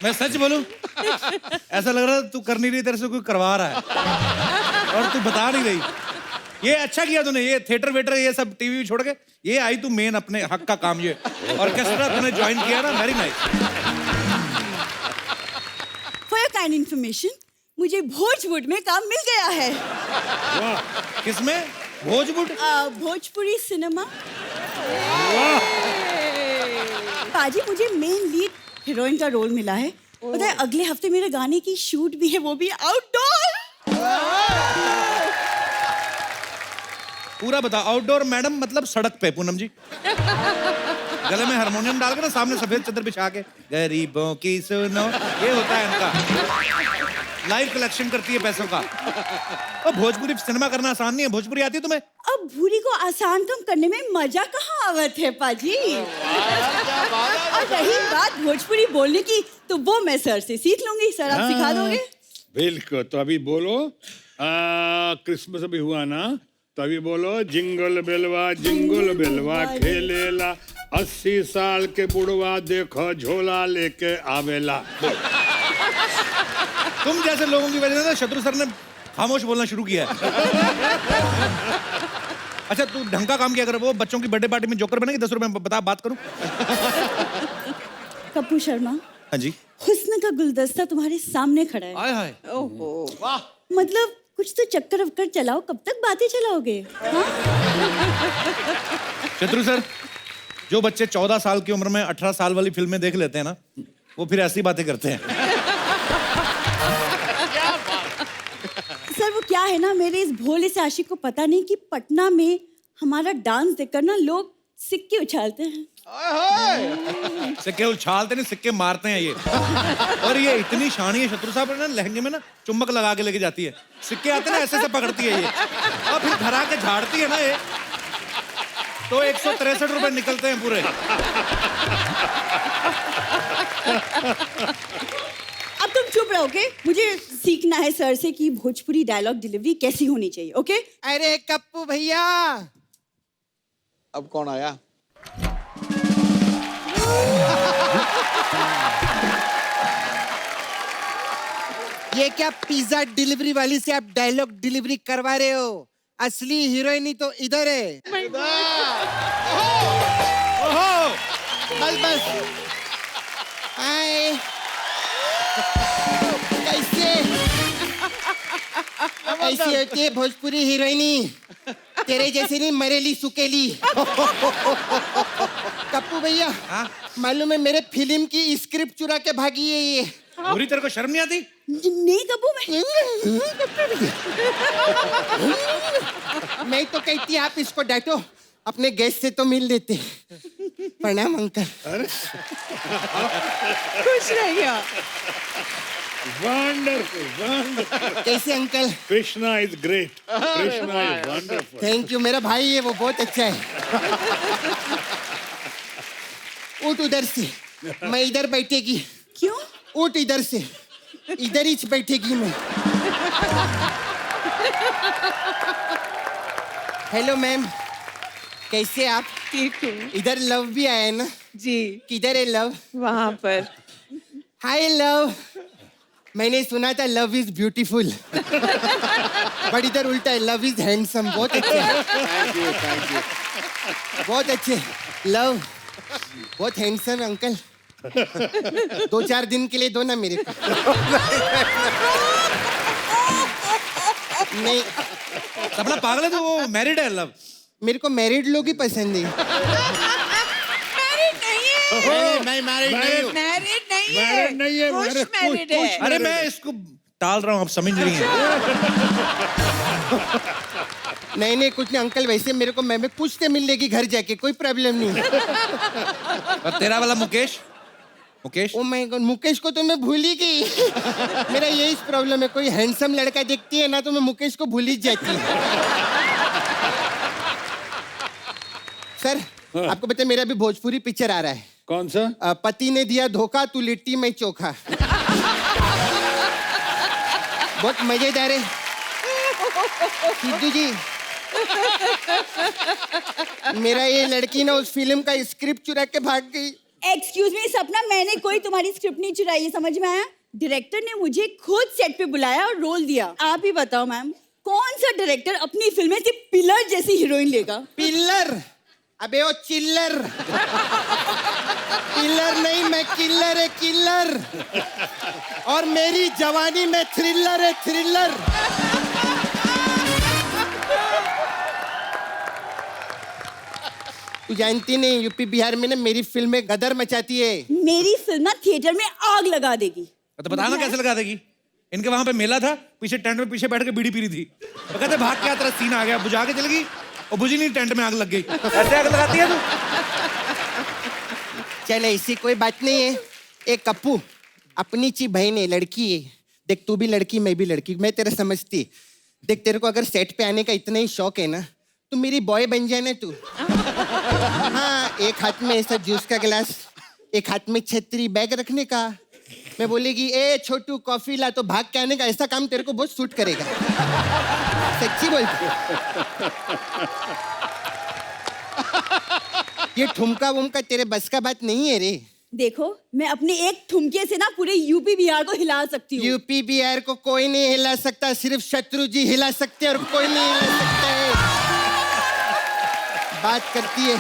मैं सच बोलूं, ऐसा लग रहा है तू कर नहीं रही, तेरे से कोई करवा रहा है और तू बता नहीं रही। ये अच्छा किया तूने, ये थिएटर वेटर ये सब टीवी छोड़ के ये आई तू मेन अपने हक का काम, ये ऑर्केस्ट्रा तूने ज्वाइन किया ना, very nice. For your kind information, मुझे भोजपुर में काम मिल गया है। वाह, किसमें? भोजपुर? भोजपुरी सिनेमा। पाजी, मुझे मेन लीड हीरोइन का रोल मिला है। पता है अगले हफ्ते मेरे गाने की शूट भी है, वो भी आउटडोर। पूरा बता। आउटडोर मैडम मतलब सड़क पे? पूनम जी गले में हारमोनियम डाल के ना, सामने सफेद चादर बिछा के गरीबों की सुनो, ये होता है इनका। लाइव कलेक्शन करती है पैसों का। और भोजपुरी सिनेमा करना आसान नहीं है। भोजपुरी आती है तुम्हें? अब भूरी को आसान कम करने में मजा कहाँ आवत है पाजी। और रही बात भोजपुरी बोलने की, तो वो मैं सर से सीख लूंगी। सर आप सिखा दोगे? बिल्कुल। तो अभी बोलो, क्रिसमस अभी हुआ ना, तो अभी बोलो, जिंगल बेलवा खेलेला, 80 साल के बुढ़वा देखो झोला लेके आवेला। तुम जैसे लोगों की वजह से ना शत्रु सर ने खामोश बोलना शुरू किया है। अच्छा तू ढंग का काम किया कर। वो बच्चों की बर्थडे पार्टी में जोकर बनेगी, 10 रुपए में बता, बात करूं। कपूर शर्मा, हाँ जी। हुस्न का गुलदस्ता तुम्हारे सामने खड़ा है। आय हाय, ओहो वाह। मतलब कुछ तो चक्कर वक्कर चलाओ, कब तक बातें चलाओगे? हाँ? शत्रु सर, जो बच्चे 14 साल की उम्र में 18 साल वाली फिल्में देख लेते हैं ना, वो फिर ऐसी बातें करते हैं। सर वो क्या है ना, मेरे इस भोले से आशिक को पता नहीं कि पटना में हमारा डांस देखकर ना लोग सिक्के उछालते हैं। सिक्के उछालते नहीं, सिक्के मारते हैं ये। और ये इतनी शानी है शत्रु साहब, ना लहंगे में ना चुम्बक लगा के लेके जाती है। सिक्के आते ना ऐसे ऐसे पकड़ती है ये, और फिर घर आके झाड़ती है ना ये, तो 163 रुपए निकलते हैं पूरे। अब तुम चुप रहोगे? मुझे सीखना है सर से कि भोजपुरी डायलॉग डिलीवरी कैसी होनी चाहिए। ओके? अरे कप्पू भैया, अब कौन आया? ये क्या पिज्जा डिलीवरी वाली से आप डायलॉग डिलीवरी करवा रहे हो? असली हीरोइनी तो इधर है। ओहो, बस बस। हाय, कैसे ऐसी होती है भोजपुरी हीरोइनी? तेरे जैसे नहीं, मरेली सुकेली। कप्पू भैया, मालूम है मेरे फिल्म की स्क्रिप्ट चुरा के भागी है ये। पूरी तेरे को शर्म नहीं आती? नहीं कपूर, मैं तो कहती आप इसको डांटो, अपने गेस्ट से तो मिल लेते। प्रणाम अंकल। खुश रहिए। Wonderful wonderful. कैसे uncle? Krishna is great, Krishna is wonderful. Thank you, मेरा भाई है वो बहुत अच्छा है। उठ उधर से, मैं इधर बैठेगी। क्यों? उठ इधर से, इधर ही बैठेगी मैं। हेलो मैम, कैसे आप? ठीक हूँ इधर लव भी आया है ना जी। किधर है लव? वहाँ पर। हाय लव, मैंने सुना था लव इज ब्यूटीफुल, बट इधर उल्टा है, लव इज हैंडसम। बहुत अच्छे, थैंक यू थैंक यू। बहुत अच्छे। लव बहुत हैंडसम अंकल। 2-4 दिन के लिए दो ना मेरे को। नहीं, सपना पागल है तो वो मैरिड है लव। मेरे को मैरिड लोग ही पसंद है। मैं मैरिड नहीं हूँ। मैरिड नहीं है। मैरिड नहीं है, पुश मैरिड, मैरिड पुश, है। अरे मैं इसको टाल रहा हूँ, आप समझ रही हैं। नहीं नहीं कुछ नहीं अंकल, वैसे मेरे को मैं पूछते मिल लेगी घर जाके, कोई प्रॉब्लम नहीं। और तेरा वाला Mukesh? Mukesh? Oh my God, Mukesh को तो मैं भूल ही गई। मेरा यही प्रॉब्लम है, कोई हैंडसम लड़का देखती है ना तो मैं मुकेश को भूल ही जाती हूँ। सर आपको पता है मेरा भी भोजपुरी पिक्चर आ रहा है। कौन सा? पति ने दिया धोखा, तू लिट्टी मैं चोखा। बहुत मजेदार है। सिद्धू जी, मेरा ये लड़की ना उस फिल्म का स्क्रिप्ट चुरा के भाग गई। एक्सक्यूज मी सपना, मैंने कोई तुम्हारी स्क्रिप्ट नहीं चुराई है, समझ में आया? डायरेक्टर ने मुझे खुद सेट पे बुलाया और रोल दिया। आप ही बताओ मैम, कौन सा डायरेक्टर अपनी फिल्म में सिर्फ पिलर जैसी हीरोइन लेगा? पिल्लर? अबे वो चिल्लर। पिल्लर नहीं, मैं किल्लर है, किल्लर। और मेरी जवानी में थ्रिलर है, थ्रिलर। तू जानती नहीं, यूपी बिहार में ना मेरी फिल्में गदर मचाती है। मेरी फिल्म ना थिएटर में आग लगा देगी। तो बताना कैसे लगा देगी? इनके वहां पे मेला था, पीछे टेंट में पीछे बैठ के बीड़ी पी रही थी। वो कहते भाग के तेरा सीन आ गया, बुझा के चल गई और बुझी नहीं, टेंट में आग लग गई। ऐसे आग लगाती है तू? चल ऐसी कोई बात नहीं है। एक कप्पू, अपनी ची बहन है, लड़की है। देख तू भी लड़की, मैं भी लड़की, मैं तेरा समझती। देख तेरे को अगर सेट पे आने का इतना ही शौक है ना, तो मेरी बॉय बन जाए ना तू। हाँ, एक हाथ में ऐसा जूस का गिलास, एक हाथ में छतरी, बैग रखने का। मैं बोलेगी ए छोटू कॉफी ला, तो भाग के आने का। ऐसा काम तेरे को बहुत सूट करेगा। सच्ची बोलती। ये ठुमका वुमका तेरे बस का बात नहीं है रे। देखो, मैं अपने एक ठुमके से ना पूरे यूपी बिहार को हिला सकती हूँ। यूपी बिहार को कोई नहीं हिला सकता, सिर्फ शत्रु जी हिला सकते हैं और कोई नहीं हिला सकता है। बात करती है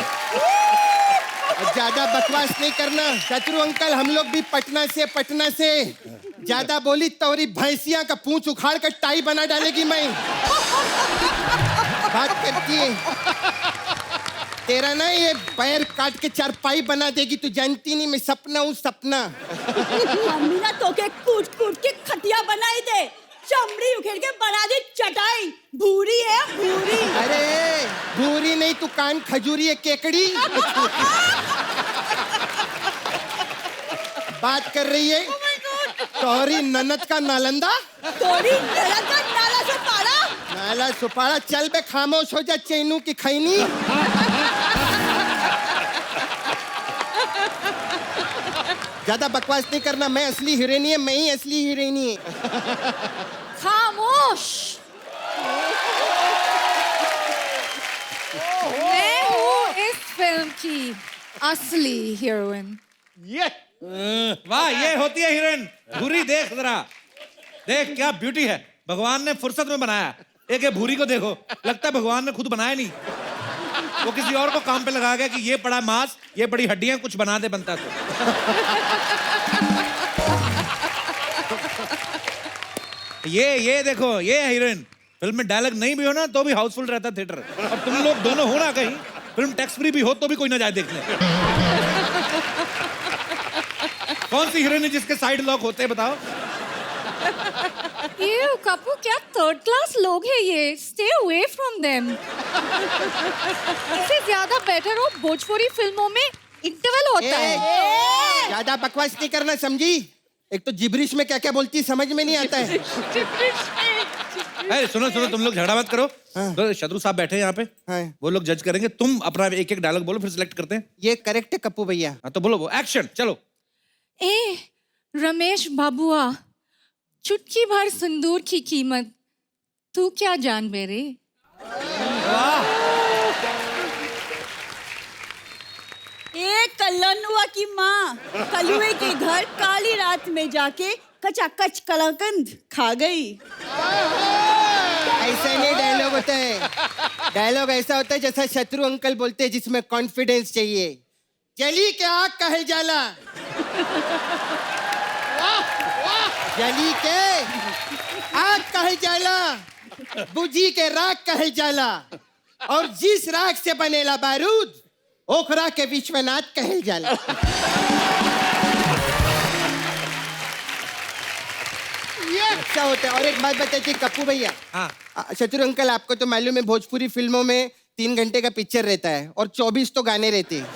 और ज्यादा बकवास नहीं करना। शत्रु अंकल, हम लोग भी पटना से। ज्यादा बोली तोरी भैंसिया का पूंछ उखाड़ कर टाई बना डालेगी मैं। बात करती है तेरा ना ये पैर काट के चारपाई बना देगी। तू जानती नहीं, मैं सपना हूँ, सपना। मम्मी ना तो के कूट के खटिया बनाई दे, चमड़ी उखेड़ के बना दे चटाई। भूरी है, भूरी। अरे भूरी नहीं, तू कान खजूरी है, केकड़ी। बात कर रही है तोरी ननद का नालंदा, तोरी ननद का नाला सुपारा। नाला सुपारा। चल बे, खामोश हो जा, चैनू की खैनी। ज्यादा बकवास नहीं करना। मैं असली हीरोइनी है, मैं ही असली हीरोइनी है। खामोश। मैं हूँ इस फिल्म की असली हीरोइन। वाह, ये होती है हीरोइन। भूरी देख जरा, देख क्या ब्यूटी है। भगवान ने फुर्सत में बनाया। एक ये भूरी को देखो, लगता है भगवान ने खुद बनाया नहीं, वो किसी और को काम पे लगा गया कि ये पड़ा मांस, ये बड़ी हड्डियां, कुछ बना दे बनता तो। ये देखो, ये हीरोइन। फिल्म में डायलॉग नहीं भी हो ना तो भी हाउसफुल रहता थिएटर। और तुम लोग दोनों हो ना कहीं, फिल्म टैक्स फ्री भी हो तो भी कोई ना जाए देखने। कौन सी हीरोइन है जिसके साइड लॉक होते हैं बताओ? ये कपूर क्या थर्ड क्लास लोग हैं ये। Stay away from them. इससे ज्यादा बेटर हो भोजपुरी फिल्मों में इंटरवल होता है। ज्यादा बकवास नहीं करना, समझी? एक तो जिब्रिश में क्या क्या बोलती है, समझ में नहीं आता है। अरे सुनो, तुम लोग झगड़ा मत करो। तो शत्रु साहब बैठे हैं यहाँ पे, हाँ। वो लोग जज करेंगे। तुम अपना एक एक डायलॉग बोलो, फिर सिलेक्ट करते हैं। ये करेक्ट है कप्पू भैया। हाँ तो बोलो, वो एक्शन चलो। ए रमेश बाबुआ, चुटकी भर सिंदूर की कीमत तू क्या जान बेरे। एक कल्लनुआ की माँ कलुए के घर काली रात में जाके कचाकच कलाकंद खा गई। ऐसा नहीं डायलॉग होता है। डायलॉग ऐसा होता है जैसा शत्रु अंकल बोलते हैं, जिसमें कॉन्फिडेंस चाहिए। जली के आग कहे जाला, जली के आग कहे जाला, बुझी के राख कहे जाला, और जिस राख से बनेला बारूद ओखरा के विश्वनाथ कहे जाला। अच्छा होता है। और एक बात बताइए कप्पू भैया। हाँ। शत्रु अंकल, आपको तो मालूम है भोजपुरी फिल्मों में 3 घंटे का पिक्चर रहता है और 24 तो गाने रहते हैं।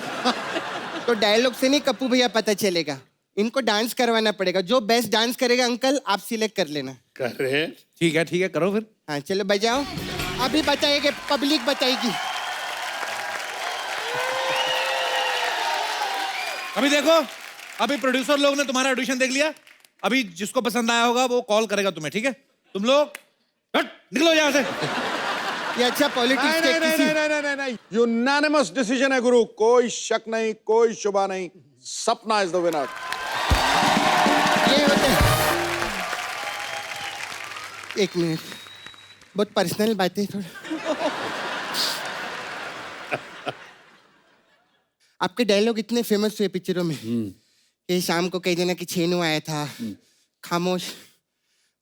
तो डायलॉग से नहीं कप्पू भैया पता चलेगा, इनको डांस करवाना पड़ेगा। जो बेस्ट डांस करेगा अंकल आप सिलेक्ट कर लेना। कर रहे। ठीक है करो फिर। हाँ चलो बजाओ। अभी बताएंगे, पब्लिक बताएगी। अभी देखो, अभी प्रोड्यूसर लोग ने तुम्हारा ऑडिशन देख लिया। अभी जिसको पसंद आया होगा वो कॉल करेगा तुम्हें, ठीक है? तुम लोग हट, निकलो यहाँ से। ये अच्छा पॉलिटिक्स के किसी नहीं यूनानिमस डिसीजन है गुरु, कोई शक नहीं, कोई शुबा नहीं, सपना इज द विनर। ये होते हैं। एक मिनट, बहुत पर्सनल बातें थोड़ा। आपके डायलॉग इतने फेमस हुए पिक्चरों में कि शाम को कह देना कि छेनू आया था, खामोश।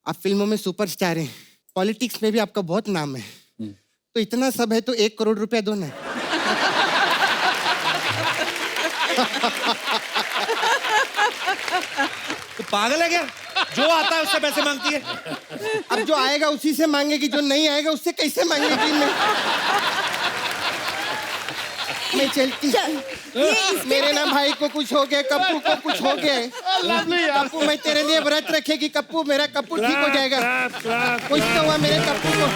आप फिल्मों में सुपरस्टार हैं, पॉलिटिक्स में भी आपका बहुत नाम है, तो इतना सब है तो 1 करोड़ रुपया दो ना। तो पागल है क्या? जो आता है उससे पैसे मांगती है। अब जो आएगा उसी से मांगेगी, जो नहीं आएगा उससे कैसे मांगेगी? मैं चलती। मेरे ना भाई को कुछ हो गया, कप्पू को कुछ हो गया है। कप्पू, मैं तेरे लिए व्रत रखेगी कप्पू, मेरा कप्पू ठीक हो जाएगा। कुछ तो हुआ मेरे कप्पू को।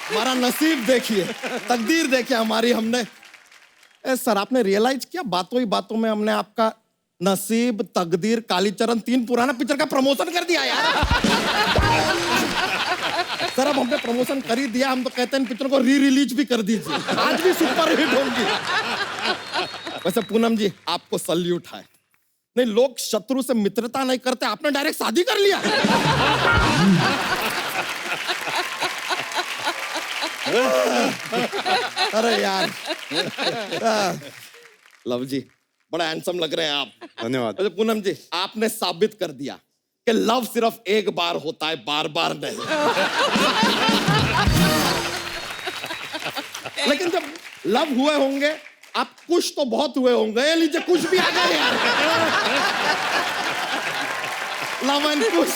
हमारा नसीब देखिए, तकदीर देखिए हमारी। हमने सर, आपने रियलाइज किया बातों ही बातों में हमने आपका नसीब, तकदीर, कालीचरण 3 पुराना पिक्चर का प्रमोशन कर दिया यार। सर अब हमने प्रमोशन कर ही दिया, हम तो कहते हैं इन पिक्चर को री-रिलीज भी कर दीजिए, आज भी सुपर हिट होंगी। वैसे पूनम जी, आपको सल्यूट है। नहीं, लोग शत्रु से मित्रता नहीं करते, आपने डायरेक्ट शादी कर लिया। अरे यार, लव जी बड़ा हैंडसम लग रहे हैं आप। धन्यवाद। अरे पूनम जी, आपने साबित कर दिया कि लव सिर्फ एक बार होता है, बार बार नहीं। लेकिन जब लव हुए होंगे, आप कुछ तो बहुत हुए होंगे। ये लीजिए, कुछ भी आ गए यार। लव एंड कुछ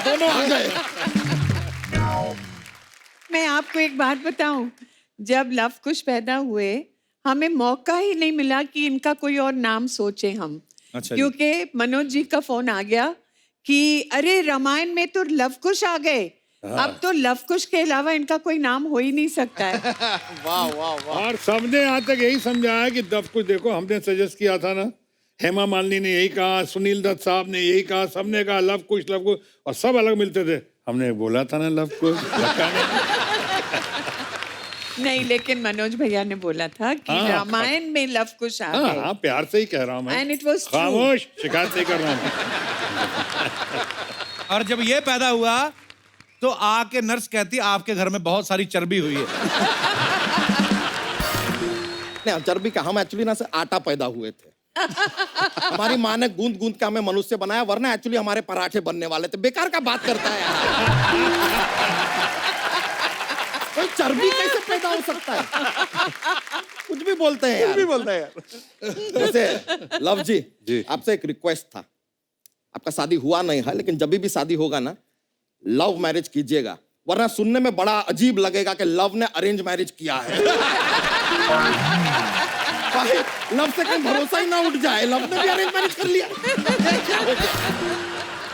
दोनों आ गए। मैं आपको एक बात बताऊं, जब लव कुश पैदा हुए हमें मौका ही नहीं मिला कि इनका कोई और नाम सोचे हम। अच्छा, क्योंकि मनोज जी का फोन आ गया कि अरे रामायण में तो लव कुश आ गए, अब तो लव कुश के अलावा इनका कोई नाम हो ही नहीं सकता है। वाह वाह वाह। और सबने यहाँ तक यही समझाया कि दब कुछ देखो, हमने सजेस्ट किया था ना, हेमा मालिनी ने यही कहा, सुनील दत्त साहब ने यही कहा, सबने कहा लव कुछ, और सब अलग मिलते थे। हमने बोला था ना लव कुछ। नहीं, लेकिन मनोज भैया ने बोला था कि रामायण में लव कुश आ गए। हाँ, प्यार से ही कह रहा हूँ मैं। And it was true. खामोश, शिकायत नहीं कर रहा हूँ। और जब ये पैदा हुआ तो आके नर्स कहती आपके घर में बहुत सारी चर्बी हुई है। नहीं, चर्बी का, हम एक्चुअली ना से आटा पैदा हुए थे। हमारी माँ ने गूंद गूंद के हमें मनुष्य बनाया, वरना एक्चुअली हमारे पराठे बनने वाले थे। बेकार का बात करता है यार। कोई चर्बी कैसे पैदा हो सकता है? कुछ भी बोलते हैं यार। भी बोलता है यार। वैसे लव जी, आपसे एक रिक्वेस्ट था। आपका शादी हुआ नहीं है, लेकिन जब भी शादी होगा ना, लव मैरिज कीजिएगा, वरना सुनने में बड़ा अजीब लगेगा कि लव ने अरेंज मैरिज किया है। भाई, लव से कहीं भरोसा ही ना उठ जाए, लव ने भी अरेंज मैरिज कर लिया।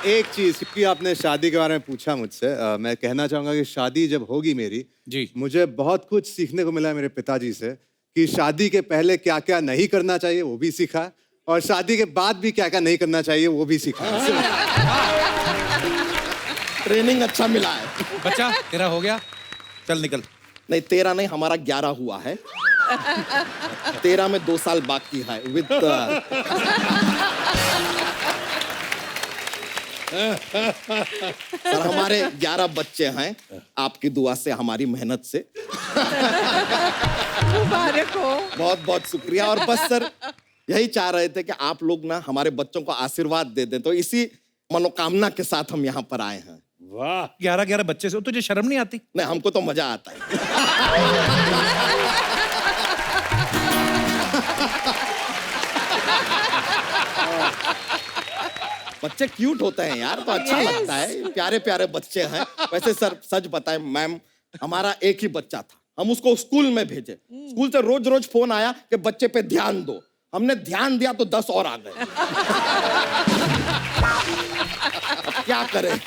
एक चीज कि आपने शादी के बारे में पूछा मुझसे, मैं कहना चाहूंगा कि शादी जब होगी मेरी, जी, मुझे बहुत कुछ सीखने को मिला है मेरे पिताजी से, कि शादी के पहले क्या क्या नहीं करना चाहिए वो भी सीखा, और शादी के बाद भी क्या क्या नहीं करना चाहिए वो भी सीखा। ट्रेनिंग अच्छा मिला है। बच्चा तेरा हो गया, चल निकल। नहीं, 13 नहीं, हमारा 11 हुआ है। 13 में 2 साल बाकी है विद सर, हमारे 11 बच्चे हैं, आपकी दुआ से, हमारी मेहनत से। मुबारक हो। बहुत बहुत शुक्रिया। और बस सर, यही चाह रहे थे कि आप लोग ना हमारे बच्चों को आशीर्वाद दे दें, तो इसी मनोकामना के साथ हम यहाँ पर आए हैं। वाह, 11 बच्चे से तुझे शर्म नहीं आती? नहीं, हमको तो मजा आता है। बच्चे क्यूट होते हैं यार, तो अच्छा लगता है। प्यारे प्यारे बच्चे हैं। वैसे सर, सच बताएं मैम, हमारा एक ही बच्चा था, हम उसको स्कूल में भेजे। स्कूल से रोज रोज फोन आया कि बच्चे पे ध्यान दो। हमने ध्यान दिया तो 10 और आ गए। क्या करें,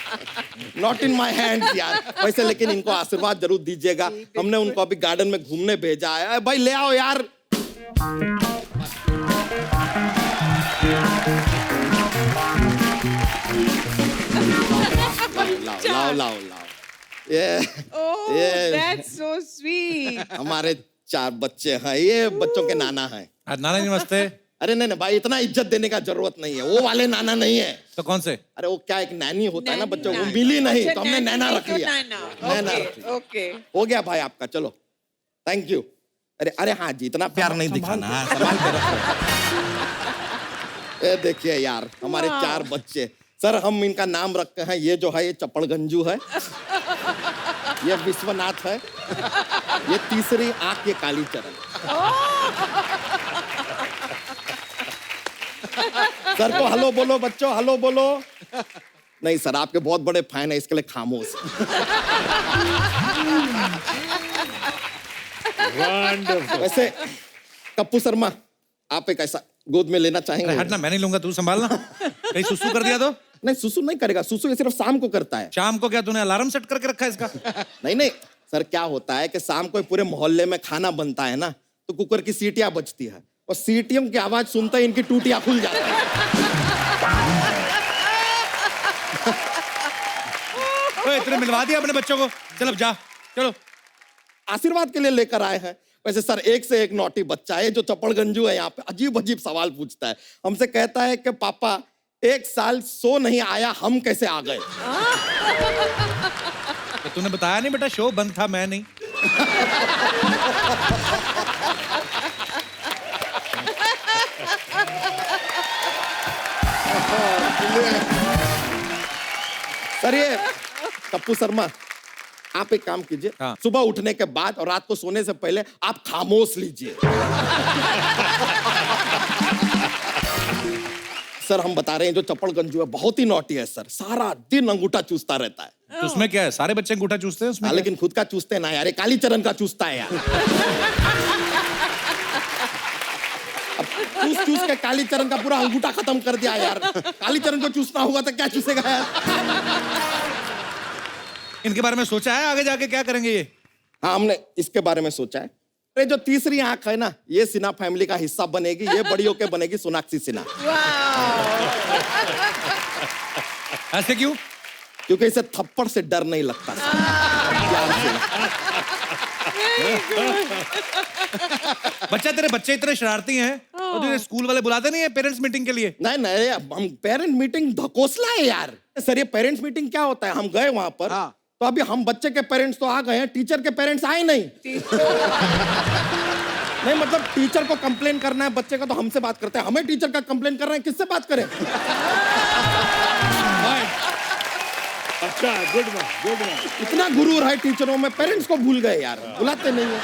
नॉट इन माई हैंड यार। वैसे लेकिन इनको आशीर्वाद जरूर दीजिएगा। हमने उनको अभी गार्डन में घूमने भेजा है। भाई ले आओ यार। लाओ लाओ लाओ। Oh, that's so sweet. हमारे 4 बच्चे हैं, ये बच्चों के नाना हैं। नाना जी नमस्ते। अरे नहीं नहीं भाई, इतना इज्जत देने का जरूरत नहीं है, वो वाले नाना नहीं है। तो कौन से? अरे वो क्या, एक नैनी होता है ना बच्चों को, मिली नहीं तो हमने नैना रख लिया। नैना रख लिया। ओके हो गया भाई आपका, चलो थैंक यू। अरे अरे हाँ जी, इतना प्यार नहीं दिखाना, संभाल के रखो। ये देखिए यार, हमारे 4 बच्चे सर, हम इनका नाम रखते हैं, ये जो है ये चप्पड़गंजू है, ये विश्वनाथ है, ये तीसरी आंख ये कालीचरण। सर को हेलो बोलो बच्चों, हेलो बोलो। नहीं सर, आपके बहुत बड़े फैन है, इसके लिए खामोश। वैसे कप्पू शर्मा, आप एक ऐसा गोद में लेना चाहेंगे? हटना, मैं नहीं लूंगा, तू संभालना। कहीं सुसु कर दिया तो? नहीं, सुसु नहीं करेगा, सुसु ये सिर्फ शाम को करता है। शाम को क्या तूने अलार्म सेट करके रखा है इसका? नहीं नहीं सर, क्या होता है कि शाम को पूरे मोहल्ले में खाना बनता है ना, तो कुकर की सीटियां बजती है, और सीटियों की आवाज सुनते ही इनकी टूटियां खुल जाती है। इतने मिलवा दिया अपने बच्चों को, चल अब जा, चलो। आशीर्वाद के लिए लेकर आए हैं। वैसे सर, एक से एक नौटी बच्चा है, जो चप्पड़गंजू है यहाँ पे, अजीब अजीब सवाल पूछता है। हमसे कहता है कि पापा 1 साल सो नहीं आया, हम कैसे आ गए? तो तूने बताया नहीं बेटा, शो बंद था, मैं नहीं। सर ये कप्पू शर्मा, आप एक काम कीजिए, हाँ। सुबह उठने के बाद और रात को सोने से पहले आप खामोश लीजिए। सर हम बता रहे हैं, जो चप्पड़गंजू है बहुत ही नॉटी है सर, सारा दिन अंगूठा चूसता रहता है। तो उसमें क्या है, सारे बच्चे अंगूठा चूसते हैं उसमें? हाँ, लेकिन खुद का चूसते ना यार, ये कालीचरण का चूसता है यार। अब चूस चूस के कालीचरण का पूरा अंगूठा खत्म कर दिया यार। कालीचरण को चूसना होगा तो क्या चूसेगा यार? इनके बारे में सोचा है आगे जाके क्या करेंगे ये? हाँ, हमने इसके बारे में सोचा है। अरे जो तीसरी आंख है ना, ये सिन्हा फैमिली का हिस्सा बनेगी, ये बड़ी होके बनेगी सोनाक्षी सिन्हा। ऐसे क्यों? क्योंकि इसे थप्पड़ से डर नहीं लगता। प्यार से। बच्चा, तेरे बच्चे इतने शरारती हैं, और तुझे स्कूल वाले बुलाते नहीं है पेरेंट्स मीटिंग के लिए? नहीं नहीं, हम पेरेंट मीटिंग धकोसला है यार। सर ये पेरेंट्स मीटिंग क्या होता है, हम गए वहां पर, तो अभी हम बच्चे के पेरेंट्स तो आ गए हैं, टीचर के पेरेंट्स आए नहीं। नहीं मतलब टीचर को कंप्लेन करना है बच्चे का तो हमसे बात करते हैं, हमें टीचर का कंप्लेन कर रहे हैं, किससे बात करें? अच्छा, गुड वन, गुड वन। इतना गुरूर है टीचरों में, पेरेंट्स को भूल गए यार, बुलाते नहीं है।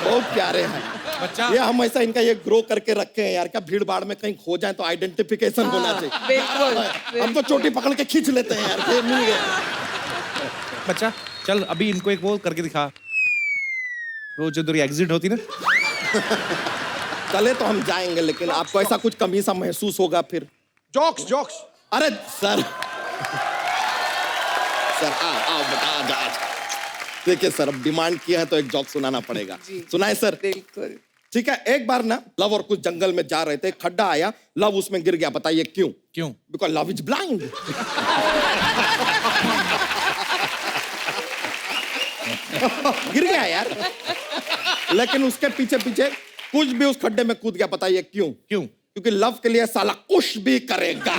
बहुत प्यारे हैं बच्चा। ये, हम ऐसा इनका ये ग्रो करके रखे हैं यार, क्या भीड़ भाड़ में कहीं खो जाए तो आइडेंटिफिकेशन होना चाहिए। बिल्कुल। हम तो चोटी पकड़ के खींच लेते हैं यार, ये मिल गया। बच्चा चल, अभी इनको एक वो करके दिखा, वो जो तेरी एग्जिट होती ना। चले तो हम जाएंगे, लेकिन आपको ऐसा कुछ कमी सा महसूस होगा फिर। Jokes, jokes. अरे सर, सर आओ बेटा, आ जा। देखिए सर, अब डिमांड किया है तो एक जोक सुनाना पड़ेगा। सुनाए सर? बिल्कुल। ठीक है। एक बार ना लव और कुछ जंगल में जा रहे थे, खड्डा आया, लव उसमें गिर गया। बताइए क्यों? क्यों? Because love is blind. गिर गया यार, लेकिन उसके पीछे पीछे कुछ भी उस खड्डे में कूद गया। बताइए क्यों? क्यों? क्योंकि लव के लिए साला कुछ भी करेगा।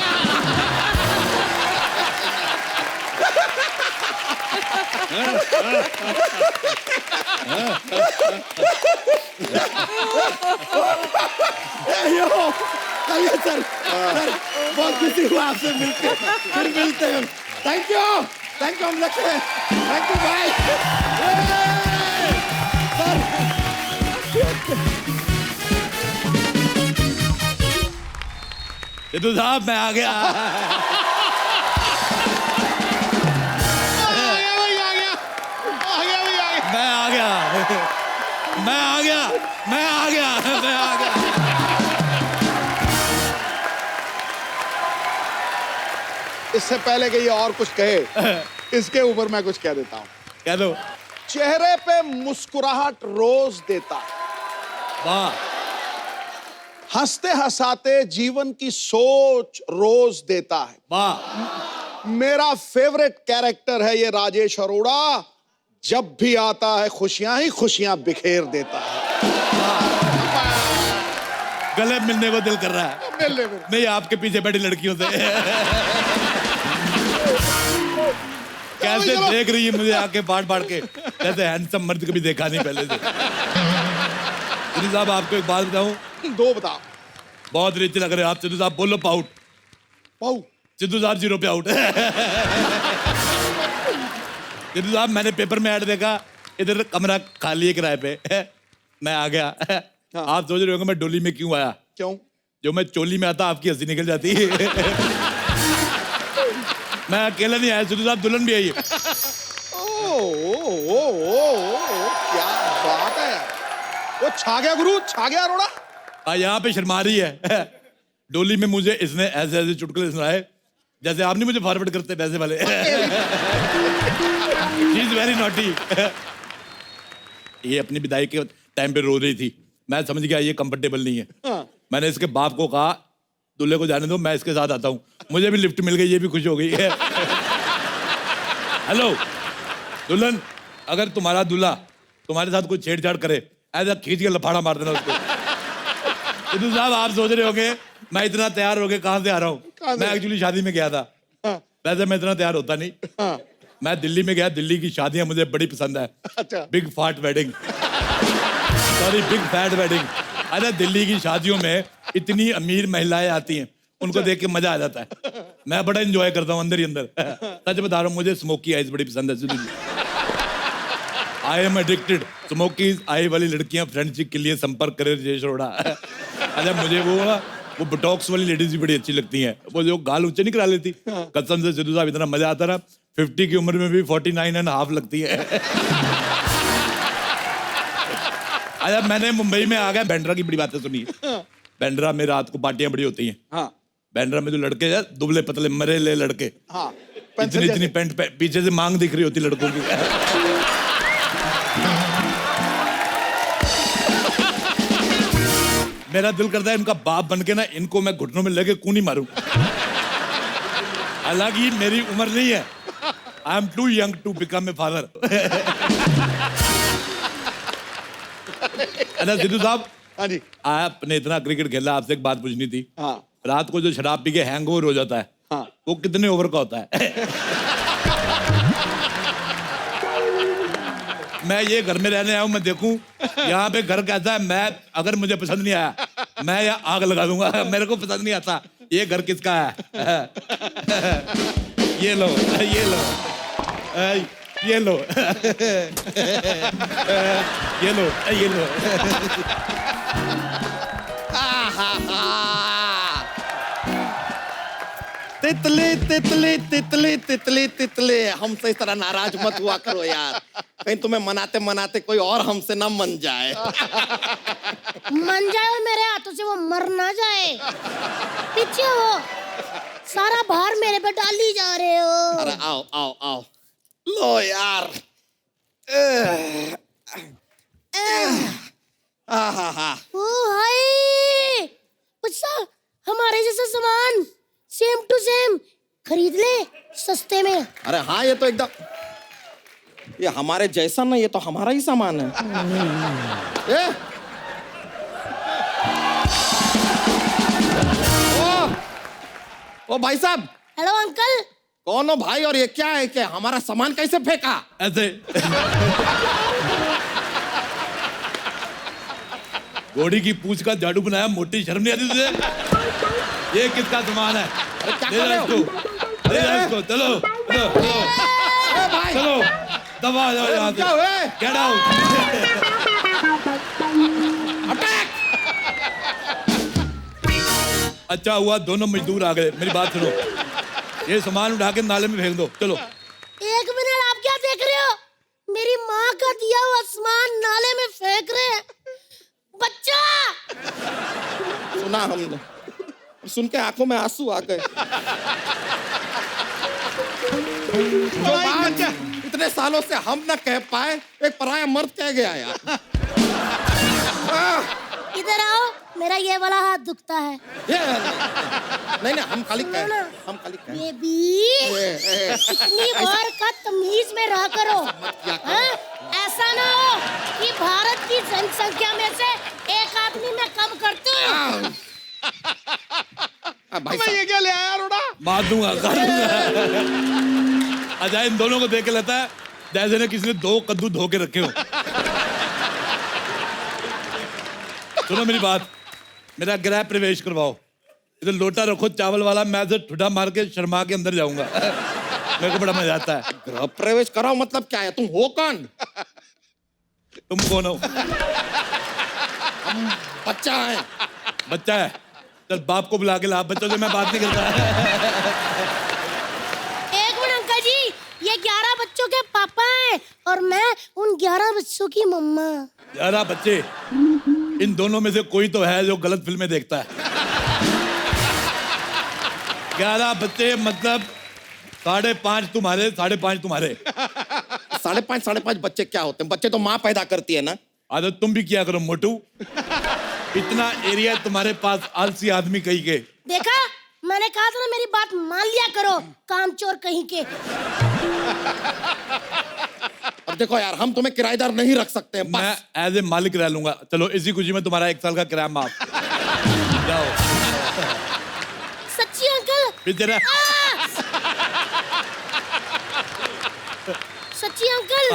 चलिए सर, सर बहुत खुशी हुआ आपसे मिलकर, फिर मिलते हैं। थैंक यू, थैंक यू, हम लगते हैं। थैंक यू भाई। सर सिद्धू साहब, मैं आ गया। मैं आ गया, मैं आ गया, मैं आ गया, मैं आ गया। इससे पहले कि ये और कुछ कहे, इसके ऊपर मैं कुछ कह देता हूँ। कह दो। चेहरे पे मुस्कुराहट रोज देता है, वाह। हंसते हंसाते जीवन की सोच रोज देता है। वाह। मेरा फेवरेट कैरेक्टर है ये राजेश अरोड़ा, जब भी आता है खुशियां ही खुशियां बिखेर देता है। गले मिलने को दिल कर रहा है। मिलने। नहीं, आपके पीछे बैठी लड़कियों से। कैसे देख रही है मुझे आके बाढ़ के, कैसे हैंडसम मर्द कभी देखा नहीं पहले से। सिद्धू साहब, आपको एक बात बताऊं? दो बता। बहुत रिच लग रहे हैं आप सिद्धू साहब। बोलो पाउट। पाऊ। सिद्धू साहब 0 पे आउट। सिद्धू साहब, मैंने पेपर में ऐड देखा, इधर कमरा खाली है किराए पे। मैं आ गया। आप सोच रहे होंगे मैं डोली में क्यों आया? क्यों? जो मैं चोली में आता आपकी हंसी निकल जाती है। मैं अकेला नहीं आया सिद्धू साहब, दुल्हन भी आई है। क्या बात है। वो छा गया गुरु, छा गया अरोड़ा। यहाँ पे शर्मा रही है। डोली में मुझे इसने ऐसे ऐसे चुटकुले सुनाए जैसे आप नहीं मुझे फॉरवर्ड करते पैसे वाले। She is very naughty. ये अपनी विदाई के टाइम पे रो रही थी। मैं समझ गया ये कंफर्टेबल नहीं है। मैंने इसके बाप को कहा दूल्हे को जाने दो, मैं इसके साथ आता हूँ। मुझे भी लिफ्ट मिल गई, ये भी खुश हो गई है। हेलो दुल्हन, अगर तुम्हारा दूल्हा तुम्हारे साथ कोई छेड़छाड़ करे, ऐसा खींच के लफाड़ा मार देना उसको। सिद्धू साहब, आप सोच रहे होंगे मैं इतना तैयार होके कहाँ से आ रहा हूँ? मैं एक्चुअली शादी में गया था। वैसे मैं इतना तैयार होता नहीं। मैं दिल्ली में गया। दिल्ली की शादियां मुझे बड़ी पसंद है। अच्छा। बिग फाट wedding, sorry big fat wedding. अरे दिल्ली की शादियों में इतनी अमीर महिलाएं आती हैं, उनको देख के मजा आ जाता है। मैं बड़ा एंजॉय करता हूँ अंदर ही अंदर। सच बता रहा हूँ, मुझे स्मोकी आइज बड़ी पसंद है Sidhu ji. I am addicted. Smoky eye वाली लड़कियां फ्रेंडशिप के लिए संपर्क करे राजेश अरोड़ा। अच्छा, मुझे वो बोटॉक्स वाली लेडीज भी बड़ी अच्छी लगती हैं, वो जो गाल ऊंचे नहीं करा लेती। कसम से सिद्धू साहब, इतना मजा आता रहा। 50 की उम्र में भी 49.5 लगती है। अच्छा, मैंने मुंबई में आ गया, बैंड्रा की बड़ी बातें सुनी। बैंड्रा में रात को पार्टियां बड़ी होती हैं। हाँ। बैंड्रा में जो लड़के हैं दुबले पतले मरे ले लड़के, हाँ। इतनी इतनी पैंट पीछे से मांग दिख रही होती लड़कों की। मेरा दिल करता है इनका बाप बन के ना इनको मैं घुटनों में लेके कूनी मारूं। हालांकि मेरी उम्र नहीं है। I am too young to become a father. अच्छा सिद्धू साहब, हाँ जी। आपने इतना क्रिकेट खेला, आपसे एक बात पूछनी थी। हाँ। रात को जो शराब पी के हैंगओवर हो जाता है, हाँ। वो कितने ओवर का होता है? मैं ये घर में रहने आया हूं, मैं देखूं यहाँ पे घर कैसा है। मैं अगर मुझे पसंद नहीं आया, मैं यहाँ आग लगा दूंगा। मेरे को पसंद नहीं आता ये घर किसका है। ये लो, ये लो, ये लो, ये लो, ये लो। तितली तितली तितली तितली तितली, हमसे इस तरह नाराज मत हुआ करो यार। कहीं तुम्हें मनाते मनाते कोई और हमसे ना मन जाए। मन जाए और मेरे हाथों से वो मर ना जाए। पीछे हो, सारा भार मेरे पे डाली जा रहे हो। अरे आओ आओ आओ, लो यार। ओ हाय, अच्छा हमारे जैसा सामान सेम टू सेम खरीद ले सस्ते में। अरे हाँ, ये तो एकदम, ये हमारे जैसा ना, ये तो हमारा ही सामान है। ओ भाई साहब। Hello uncle. कौन हो भाई, और ये क्या है? क्या हमारा सामान कैसे फेंका? ऐसे घोड़ी की पूंछ का झाड़ू बनाया, मोटी शर्म नहीं आती तुझे? ये किसका सामान है? ले जा इसको, ले जा इसको। चलो चलो चलो, दबा जाओ यहाँ से। Get out. अच्छा हुआ दोनों मजदूर आ गए। मेरी बात सुनो, ये सामान उठा के नाले में फेंक दो। चलो। एक मिनट, आप क्या देख रहे हो? मेरी माँ का दिया हुआ सामान नाले में फेंक रहे हैं। बच्चा! सुना हमने, सुन के आंखों में आंसू आ गए। जो बात इतने सालों से हम न कह पाए, एक पराया मर्द कह गया यार। इधर आओ, मेरा ये वाला हाथ दुखता है। नहीं नहीं, हम खाली कह, हम खाली कह। बेबी, इतनी बार का तमीज में रहा करो। हाँ? ऐसा ना हो कि भारत की जनसंख्या में से एक आदमी मैं कम कर दूं। भाई मैं ये क्या ले आया अरोड़ा? मार दूंगा, कर दूंगा। अजय इन दोनों को देख के लगता है जैसे ने किसी ने 2 कद्दू धो के रखे हो। सुनो मेरी बात, मेरा गृह प्रवेश करवाओ। इधर लोटा रखो चावल वाला, मैं इधर ठुडा मार के शर्मा के अंदर जाऊंगा। मेरे को बड़ा मजा आता है। गृह प्रवेश कराओ मतलब क्या है? तुम हो कौन? तुम कौन हो? हम बच्चा है। बच्चा है? चल बाप को बुला के ला, बच्चों से मैं बात नहीं करता। एक मिनट अंकल जी, ये 11 बच्चों के पापा हैं और मैं उन 11 बच्चों की मम्मा। 11 बच्चे? इन दोनों में से कोई तो है जो गलत फिल्में देखता है। 11 बच्चे मतलब 5.5 तुम्हारे, 5.5 तुम्हारे। 5.5 बच्चे क्या होते हैं? बच्चे तो माँ पैदा करती है ना। आदत तुम भी किया करो मोटू। इतना एरिया तुम्हारे पास, आलसी आदमी कहीं के। देखा, मैंने कहा था ना, मेरी बात मान लिया करो, कामचोर कहीं के। अब देखो यार, हम तुम्हें किराएदार नहीं रख सकते हैं। मैं एज ए मालिक रह लूंगा। चलो इसी खुशी में तुम्हारा 1 साल का किराया माफ। जाओ। सच्ची अंकल? फिर तेरा सच्ची अंकल?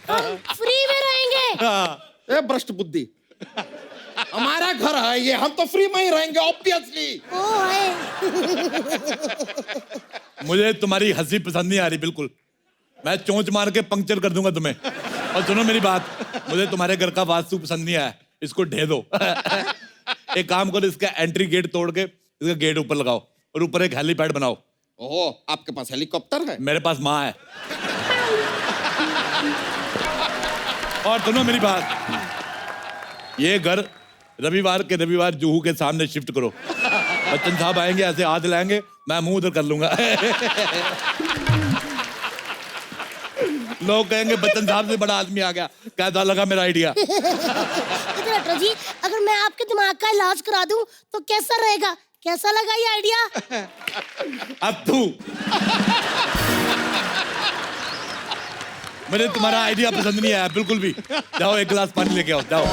हम फ्री में रहेंगे। ए भ्रष्ट बुद्धि, हमारा घर है ये, हम तो फ्री में ही रहेंगे ऑब्वियसली। ओ है। मुझे तुम्हारी हंसी पसंद नहीं आ रही बिल्कुल। मैं चोंच मार के पंक्चर कर दूंगा तुम्हें। और सुनो मेरी बात, मुझे तुम्हारे घर का वास्तु पसंद नहीं आया, इसको ढे दो। एक काम करो, इसका एंट्री गेट तोड़ के इसका गेट ऊपर लगाओ और ऊपर एक हेलीपैड बनाओ। ओहो, आपके पास हेलीकॉप्टर है? मेरे पास माँ है। और सुनो मेरी बात, ये घर रविवार के रविवार जुहू के सामने शिफ्ट करो। बच्चन साहब आएंगे, ऐसे हाथ लाएंगे, मैं मुंह उधर कर लूंगा। लोग कहेंगे बच्चन साहब से बड़ा आदमी आ गया। कैसा लगा मेरा आइडिया? इधर हटो जी, अगर मैं आपके दिमाग का इलाज करा दूं तो कैसा रहेगा? कैसा लगा ये आइडिया? अब तू मुझे तुम्हारा आइडिया पसंद नहीं आया बिल्कुल भी। जाओ एक गिलास पानी लेके आओ, जाओ।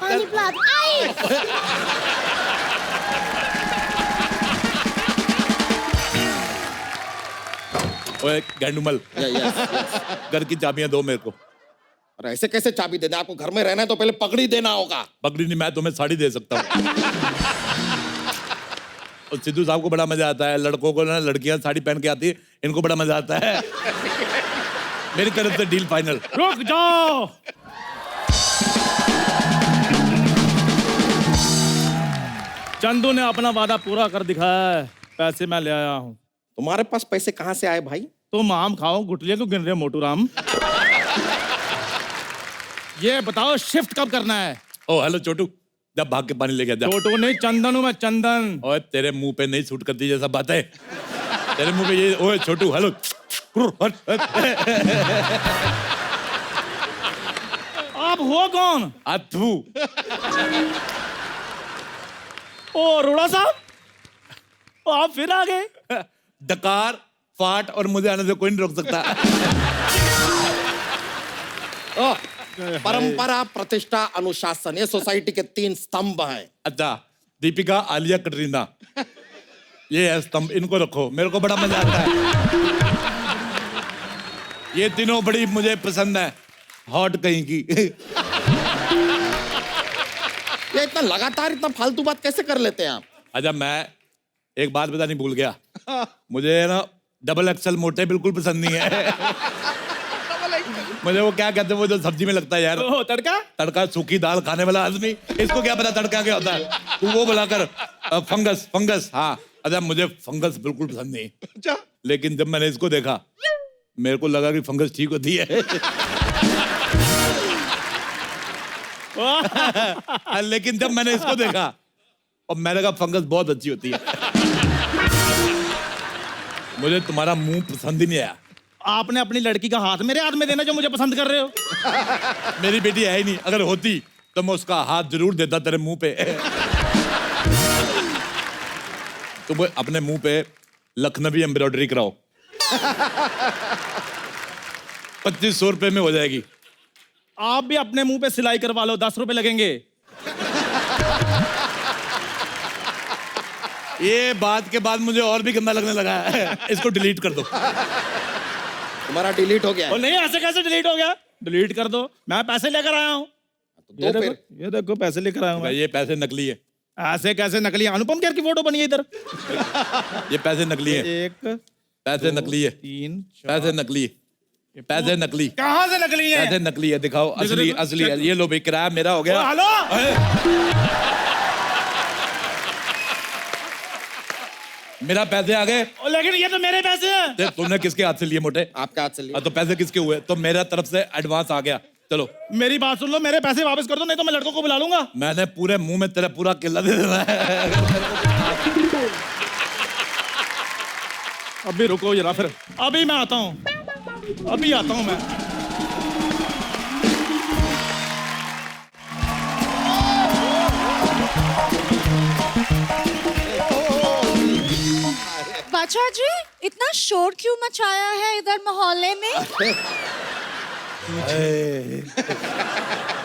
पानी पिला दो। आई! ओए गैंडुमल, घर की चाबियां दो मेरे को। और ऐसे कैसे चाबी देना? आपको घर में रहना है तो पहले पगड़ी देना होगा। पगड़ी नहीं, मैं तुम्हें साड़ी दे सकता हूँ। और सिद्धू साहब को बड़ा मजा आता है, लड़कों को ना, लड़कियां साड़ी पहन के आती है, इनको बड़ा मजा आता है। मेरी तरफ से डील फाइनल। रुक जाओ। चंदू ने अपना वादा पूरा कर दिखाया है। पैसे मैं ले आया हूँ। तुम्हारे पास पैसे कहाँ से आए भाई? तुम आम खाओ, गुटलियां क्यों गिन रहे हो मोटू राम? ये बताओ शिफ्ट कब करना है? ओ हेलो छोटू, जब भाग के पानी लेके जा। छोटू नहीं, चंदन हूँ मैं, चंदन। ओए तेरे मुंह पे नहीं सूट करती जैसा बात है। तेरे मुंह पे ये, ओए छोटू हेलो। आप हो कौन? अथू। ओ अरोड़ा साहब, आप फिर आ गए। डकार, फाट और मुझे आने से कोई नहीं रोक सकता। परंपरा, प्रतिष्ठा, अनुशासन, ये सोसाइटी के 3 स्तंभ हैं। अच्छा, दीपिका, आलिया, कटरीना, ये है स्तंभ, इनको रखो। मेरे को बड़ा मजा आता है। ये तीनों बड़ी मुझे पसंद है। हॉट कहीं की। ये इतना लगातार इतना फालतू बात कैसे कर लेते हैं आप? अच्छा, मैं एक बात बतानी भूल गया। मुझे ना डबल एक्सल मोटे बिल्कुल पसंद नहीं है। मुझे वो क्या कहते हैं, वो जो सब्जी में लगता है यार, तड़का। तड़का, सूखी दाल खाने वाला आदमी, इसको क्या पता तड़का क्या होता है? तू वो बुलाकर फंगस, फंगस। हाँ, अच्छा मुझे फंगस बिल्कुल पसंद नहीं। अच्छा, लेकिन जब मैंने इसको देखा, मेरे को लगा कि फंगस ठीक होती है। लेकिन जब मैंने इसको देखा और मैंने कहा फंगस बहुत अच्छी होती है। मुझे तुम्हारा मुंह पसंद ही नहीं आया। आपने अपनी लड़की का हाथ मेरे हाथ में देना जो मुझे पसंद कर रहे हो। मेरी बेटी है ही नहीं, अगर होती तो मैं उसका हाथ जरूर देता तेरे मुंह पे। तुम अपने मुंह पे लखनवी एम्ब्रॉयडरी कराओ। 2500 रुपए में हो जाएगी। आप भी अपने मुंह पे सिलाई करवा लो, 10 रुपए लगेंगे। ये बात के बाद मुझे और भी गंदा लगने लगा है। इसको डिलीट कर दो। तुम्हारा डिलीट हो गया और है। नहीं, ऐसे कैसे डिलीट हो गया? डिलीट कर दो, मैं पैसे लेकर आया हूँ। दो फिर। ये देखो पैसे लेकर आया हूँ मैं। भाई ये पैसे नकली है। ऐसे कैसे नकली? अनुपम खेर की फोटो बनी है इधर। ये पैसे नकली है। 1 पैसे नकली है। 3 पैसे नकली है। पैसे नकली। कहाँ से नकली है? पैसे नकली है, दिखाओ। असली देखो, असली है। ये लो भाई, किराया मेरा हो गया। हेलो, मेरा पैसे आ गए। लेकिन ये तो मेरे पैसे हैं। तुमने किसके हाथ से लिए मोटे? आपके हाथ से लिया। तो पैसे किसके हुए? तो मेरा तरफ से एडवांस आ गया। चलो मेरी बात सुन लो, मेरे पैसे वापस कर दो, नहीं तो मैं लड़कों को बुला लूंगा। मैंने पूरे मुंह में तेरा पूरा किला दे देना है। अभी रुको जरा, फिर अभी मैं आता हूँ, अभी आता हूँ मैं। बादशाह जी, इतना शोर क्यों मचाया है इधर मोहल्ले में?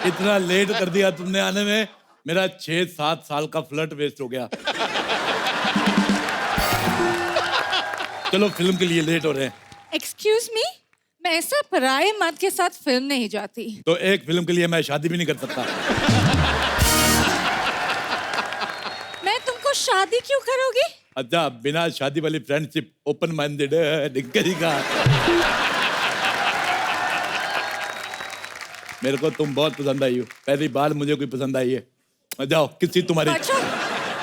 इतना लेट कर दिया तुमने आने में। मेरा 6-7 साल का फ्लर्ट वेस्ट हो गया। चलो फिल्म के लिए लेट हो रहे हैं। एक्सक्यूज मी, मैं ऐसा पराये मर्द के साथ फिल्म नहीं जाती। तो एक फिल्म के लिए मैं शादी भी नहीं कर सकता। मैं तुमको शादी क्यों करोगी? अच्छा, बिना शादी वाली फ्रेंडशिप, ओपन माइंडेड का। मेरे को तुम बहुत पसंद आई हो। पहली बार मुझे कोई पसंद आई है। जाओ, किसी तुम्हारी अच्छा,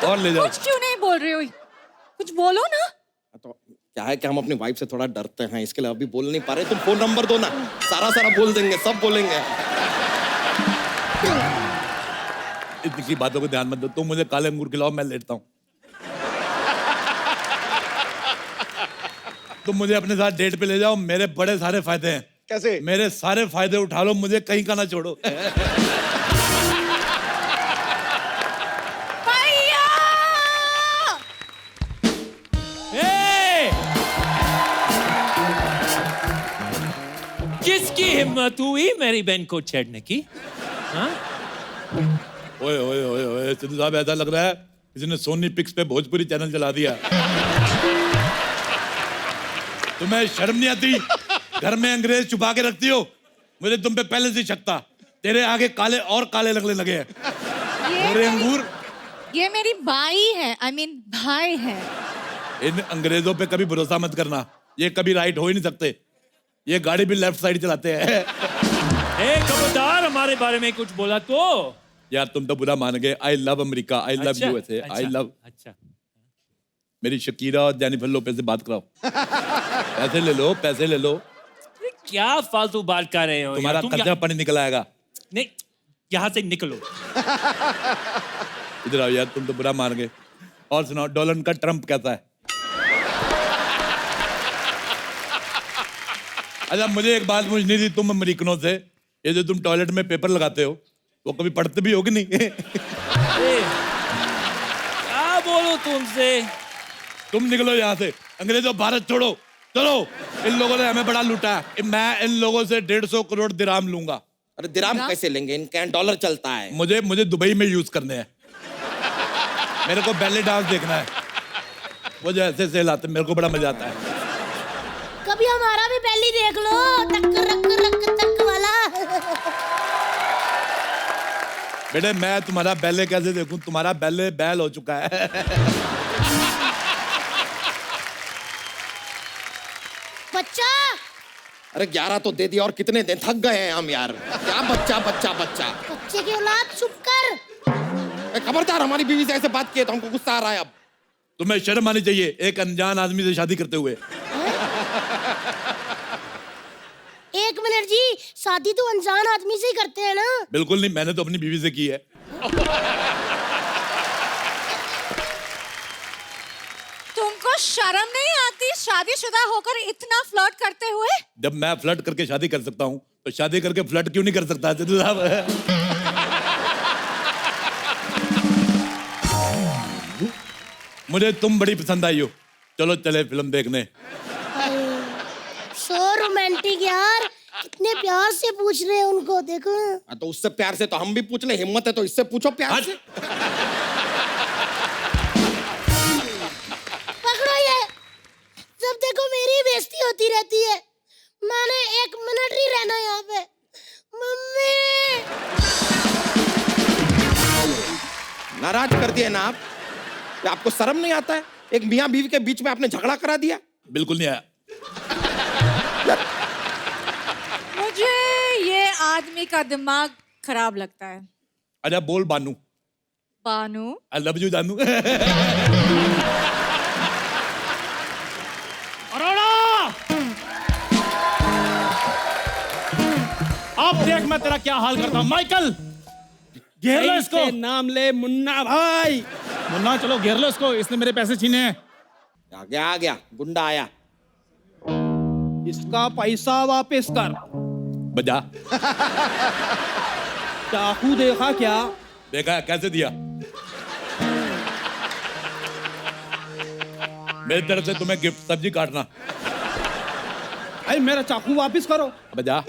और ले जाओ। कुछ क्यों नहीं बोल रहे हो? कुछ बोलो ना। तो क्या है कि हम अपनी वाइफ से थोड़ा डरते हैं, इसके लिए अभी बोल नहीं पा रहे। तुम फोन नंबर दो ना, सारा बोल देंगे, सब बोलेंगे। इतनी सी बातों को ध्यान मत दो। तुम मुझे काले अंगूर खिलाओ, मैं लेटता हूँ। तुम मुझे अपने साथ डेट पे ले जाओ, मेरे बड़े सारे फायदे हैं। कैसे? मेरे सारे फायदे उठा लो, मुझे कहीं का ना छोड़ो। भैया! किसकी हिम्मत हुई मेरी बहन को छेड़ने की? हाँ? ओए ओए ओए ओए, सिद्धू साहब, ऐसा लग रहा है किसी ने सोनी पिक्स पे भोजपुरी चैनल चला दिया। तुम्हें शर्म नहीं आती? घर में अंग्रेज छुपा के रखती हो। मुझे तुम पे पहले से शक था। तेरे आगे काले और काले लगने लगे हैं। मेरे अंगूर। ये मेरी बाई है, I mean भाई है। इन अंग्रेजों पे कभी भरोसा मत करना। ये कभी राइट हो ही नहीं सकते। ये गाड़ी भी लेफ्ट साइड चलाते हैं। खबरदार, हमारे बारे में कुछ बोला तो। यार तुम तो बुरा मान गए। I love America, I love USA, I love. अच्छा, मेरी शकीरा और जेनिफर लोपेज से बात कराओ। पैसे ले लो, पैसे ले लो। क्या फालतू बात कर रहे हो? तुम्हारा खर्चा पानी निकल आएगा। नहीं, यहाँ से निकलो। इधर आओ यार, तुम तो बुरा मान गए। और सुनाओ, डोनाल्ड का ट्रम्प कैसा है? अच्छा, मुझे एक बात पूछनी थी तुम अमेरिकनों से। ये जो तुम टॉयलेट में पेपर लगाते हो, वो कभी पढ़ते भी हो कि नहीं? क्या बोलो तुमसे? तुम निकलो यहाँ से। अंग्रेजों, भारत छोड़ो। चलो, इन लोगों ने हमें बड़ा लूटा है। मैं इन लोगों से 150 करोड़ दिराम लूंगा। अरे दिराम कैसे लेंगे? इनके यहाँ डॉलर चलता है। मुझे दुबई में यूज करने हैं। मेरे को बैले डांस देखना है। वो जो ऐसे से लाते, मेरे को बड़ा मजा आता है। कभी हमारा भी पहली देख लो, टक रक रक टक वाला। बेटे, मैं तुम्हारा बैले कैसे देखूं? तुम्हारा बैले बैल हो चुका है। बच्चा, अरे 11 तो दे दिया, और कितने दिन? थक गए हैं हम यार। क्या बच्चा बच्चा बच्चा? बच्चे की औलाद, चुप कर। खबरदार, हमारी बीवी से ऐसे बात किए तो हमको गुस्सा आ रहा है अब। तुम्हें शर्म आनी चाहिए एक अनजान आदमी से शादी करते हुए। एक मिनट जी, शादी तो अनजान आदमी से ही करते हैं ना? बिल्कुल नहीं, मैंने तो अपनी बीवी से की है। तुमको शर्म नहीं आती शादीशुदा होकर इतना फ्लर्ट करते हुए? जब मैं फ्लर्ट करके शादी कर सकता हूँ, तो शादी करके फ्लर्ट क्यों नहीं कर सकता? सिद्धू साहब, मुझे तुम बड़ी पसंद आई हो। चलो चले फिल्म देखने। सो रोमांटिक यार, कितने प्यार से पूछ रहे हैं उनको, देखो। हाँ, तो उससे प्यार से तो हम भी पूछ ले, हिम्मत है तो इससे पूछो प्यार से। पकड़ो ये, जब देखो मेरी बेइज्जती होती रहती है। मैंने 1 मिनट नहीं रहना यहाँ पे। मम्मी। नाराज कर दिए ना आप? क्या आपको शर्म नहीं आता है? एक मियाँ बीवी के बीच में आपने झगड़ा करा दिया। बिल्कुल नहीं आया। मुझे ये आदमी का दिमाग खराब लगता है। अच्छा बोल बानू। बानू। आई लव यू जानू। अरोड़ा! अब देख मैं तेरा क्या हाल करता हूँ। माइकल, घेर लो इसको। नाम ले मुन्ना भाई। मुन्ना चलो घेर लो इसको, इसने मेरे पैसे छीने हैं। आ गया गुंडा आया। इसका पैसा वापस कर। बजा। चाकू देखा क्या? देखा कैसे दिया? मेरी तरफ से तुम्हें गिफ्ट, सब्जी काटना। अरे मेरा चाकू वापस करो। बजा।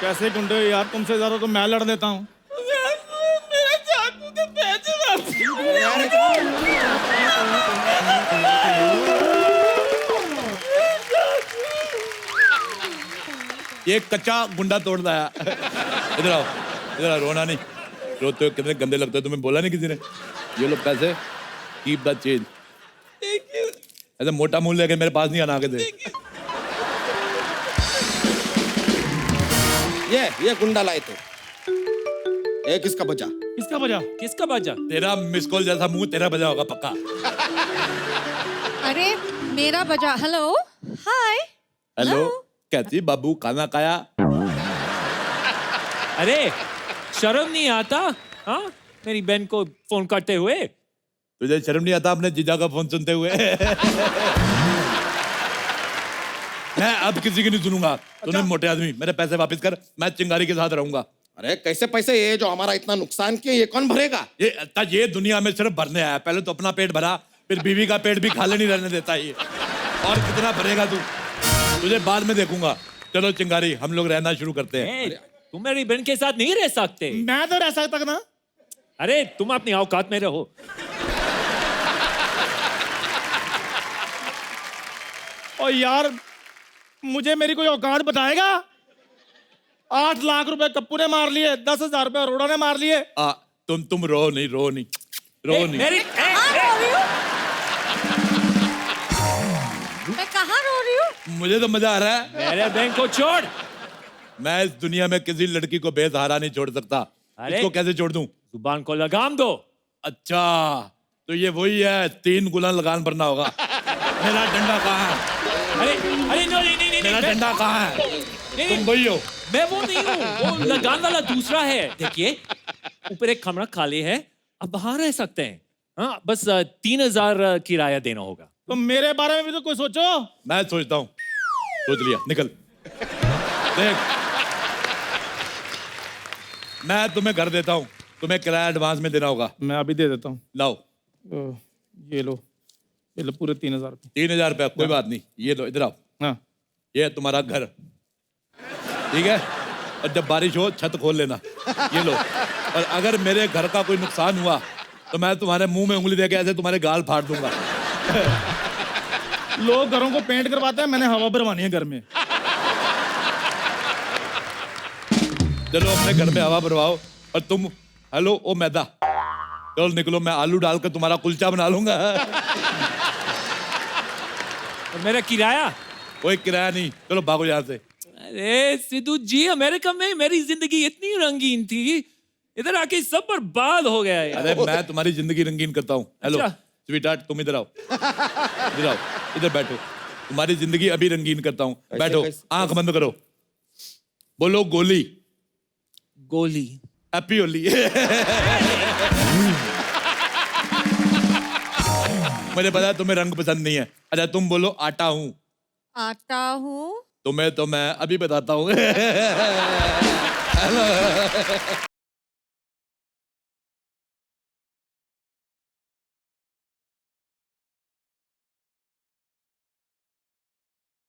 कैसे गुंडे हो यार, तुमसे ज्यादा तो मैं लड़ देता हूँ। मेरा चाकू के पैसे वापस। ये कच्चा गुंडा तोड़ता है। इधर आओ, इधर आओ, रोना नहीं। रोते हो कितने गंदे लगते हो, तुम्हें बोला नहीं किसी ने? ये लो पैसे, कीप द चेंज। ऐसे मोटा मुंह लेके मेरे पास नहीं आना आगे से। ये गुंडा लाए थे। किसका बजा? किसका बजा? किसका बजा? तेरा मिस कॉल जैसा मुंह तेरा बजा होगा पक्का। अरे मेरा बजा। हेलो, हाय। हेलो, कैसी बाबू, खाना खाया? अरे शर्म नहीं आता? हाँ, मेरी बहन को फोन करते हुए। तुझे शर्म नहीं आता अपने जीजा का फोन सुनते हुए? मैं अब किसी की नहीं सुनूंगा। तूने मोटे आदमी, मेरे पैसे वापस कर, मैं चिंगारी के साथ रहूंगा। अरे कैसे पैसे? ये जो हमारा इतना नुकसान किया, ये कौन भरेगा? ये दुनिया में सिर्फ भरने आया। पहले तो अपना पेट भरा, फिर बीवी का पेट भी खाली नहीं रहने देता ये। और कितना भरेगा तू? तुझे बाद में देखूंगा। चलो चिंगारी, हम लोग रहना शुरू करते हैं। तुम मेरी बहन के साथ नहीं रह सकते। मैं तो रह सकता ना। अरे तुम अपनी औकात में रहो। और यार मुझे मेरी कोई औकात बताएगा? 8 लाख रुपए कप्पू ने मार लिए, 10,000 रुपए अरोड़ा ने मार लिए। तुम रो नहीं, रो नहीं, रो नहीं। मैं कहाँ रो रही हूँ? मुझे तो मजा आ रहा है। मेरे बहन को छोड़। मैं इस दुनिया में किसी लड़की को बेसहारा नहीं छोड़ सकता। इसको कैसे छोड़ दूं? जुबान को लगाम दो। अच्छा, तो ये वही है, 3 गुना लगान भरना होगा। मेरा डंडा कहाँ है? अरे नहीं, मेरा डंडा कहाँ है? तुम वही हो? मैं वो नहीं हूँ, वो लगान वाला दूसरा है। देखिए, ऊपर एक कमरा खाली है, अब बाहर रह सकते हैं। हाँ, बस 3,000 किराया देना होगा। तो मेरे बारे में भी तो कोई सोचो। मैं सोचता हूँ। सोच लिया, निकल। देख, मैं तुम्हें घर देता हूँ, तुम्हें किराया एडवांस में देना होगा। मैं अभी दे देता हूँ। लाओ। ये लो पूरे 3,000 रुपये। 3,000 रुपया, कोई बात नहीं। ये लो, इधर आओ। हाँ, ये है तुम्हारा घर, ठीक है? और जब बारिश हो छत खोल लेना। ये लो। और अगर मेरे घर का कोई नुकसान हुआ तो मैं तुम्हारे मुंह में उंगली देके ऐसे तुम्हारे गाल फाड़ दूंगा। लोग घरों को पेंट करवाते हैं, मैंने हवा भरवानी है घर में। चलो अपने घर में हवा भरवाओ। और तुम, हेलो ओ मैदा, चलो निकलो, मैं आलू डालकर तुम्हारा कुलचा बना लूंगा। और मेरा किराया? कोई किराया नहीं, चलो भागो यहाँ से। अरे सिद्धू जी, अमेरिका में मेरी जिंदगी इतनी रंगीन थी, इधर आके सब बर्बाद हो गया है। अरे मैं तुम्हारी जिंदगी रंगीन करता हूँ। हेलो स्वीटहार्ट, तुम इधर आओ, इधर आओ, इधर बैठो। तुम्हारी जिंदगी अभी रंगीन करता हूँ। बैठो, आंख बंद करो, बोलो गोली। गोली। हैप्पी होली। मुझे पता है तुम्हें रंग पसंद नहीं है। अच्छा तुम बोलो आटा हूँ। आता हूँ। तुम्हें तो मैं अभी बताता हूँ।